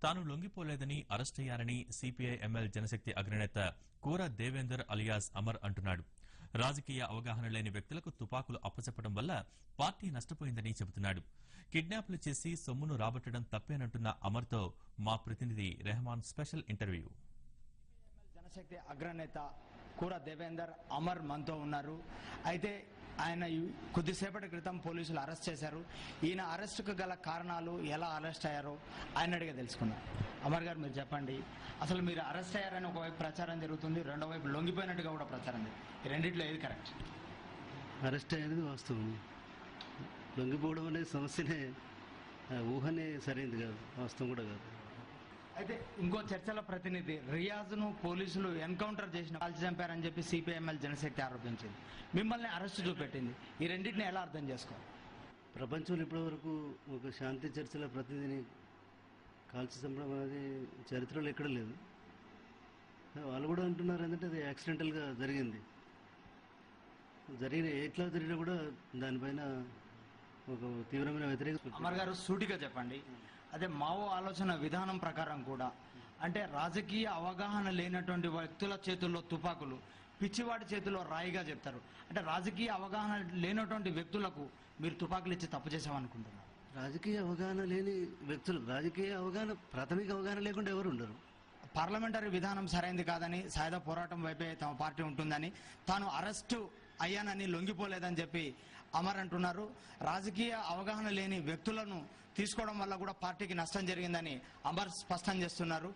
తాను లొంగిపోలేదని అరెస్టయ్యారని CPI ML జనశక్తి అగ్రనేత కూర దేవేందర్ అలియాస్ అమర్ అంటున్నాడు. రాజకీయ అవగాహన లేని వ్యక్తులకు తుపాకులు అప్పచెప్పడం వల్ల పార్టీ నష్టపోయిందని చెబుతున్నాడు. కిడ్నాప్లు చేసి సొమ్మును రాబట్టడం తప్పేనంటున్న అమర్తో మా ప్రతినిధి రెహమాన్ స్పెషల్ ఇంటర్వ్యూ. జనశక్తి అగ్రనేత కూర దేవేందర్ అమర్ మనతో ఉన్నారు. అయితే ఆయన కొద్దిసేపటి క్రితం పోలీసులు అరెస్ట్ చేశారు. ఈయన అరెస్టుకు గల కారణాలు, ఎలా అరెస్ట్ అయ్యారో ఆయన అడిగే తెలుసుకున్నాం. అమర్ గారు, మీరు చెప్పండి, అసలు మీరు అరెస్ట్ అయ్యారని ఒకవైపు ప్రచారం జరుగుతుంది, రెండో వైపు లొంగిపోయినట్టుగా కూడా ప్రచారం జరుగుతుంది. ఈ రెండిట్లో ఏది కరెక్ట్? అరెస్ట్ అయ్యేది వాస్తవం. లొంగిపోవడం అనేది సమస్యనే, ఊహనే సరైనది కాదు, వాస్తవం కూడా కాదు. అయితే ఇంకో చర్చల ప్రతినిధి రియాజ్ను పోలీసులు ఎన్కౌంటర్ చేసిన కాల్చి చంపారని చెప్పి సిపిఐఎంఎల్ జనశక్తి ఆరోపించింది. మిమ్మల్ని అరెస్టు చూపెట్టింది. ఈ రెండింటిని ఎలా అర్థం చేసుకోవాలి? ప్రపంచంలో ఇప్పటివరకు ఒక శాంతి చర్చల ప్రతినిధిని కాల్చి చంపడం అనేది చరిత్రలో ఎక్కడ లేదు. వాళ్ళు కూడా అంటున్నారు ఏంటంటే అది యాక్సిడెంటల్గా జరిగింది. ఎట్లా జరిగినా కూడా దానిపైన ఒక తీవ్రమైన వ్యతిరేకత. అమర్ గారు, సూటిగా చెప్పండి, అదే మావో ఆలోచన విధానం ప్రకారం కూడా అంటే రాజకీయ అవగాహన లేనటువంటి వ్యక్తుల చేతుల్లో తుపాకులు, పిచ్చివాడి చేతిలో రాయిగా చెప్తారు. అంటే రాజకీయ అవగాహన లేనటువంటి వ్యక్తులకు మీరు తుపాకులు ఇచ్చి తప్పు చేసామనుకుంటున్నారు. రాజకీయ అవగాహన లేని వ్యక్తులు, రాజకీయ అవగాహన, ప్రాథమిక అవగాహన లేకుండా ఎవరు ఉండరు. పార్లమెంటరీ విధానం సరైనది కాదని, సాయుధ పోరాటం వైపే తమ పార్టీ ఉంటుందని, తాను అరెస్టు అయ్యానని లొంగిపోలేదని చెప్పి అమర్ అంటున్నారు. రాజకీయ అవగాహన లేని వ్యక్తులను తీసుకోవడం వల్ల కూడా పార్టీకి నష్టం జరిగిందని అమర్ స్పష్టం చేస్తున్నారు.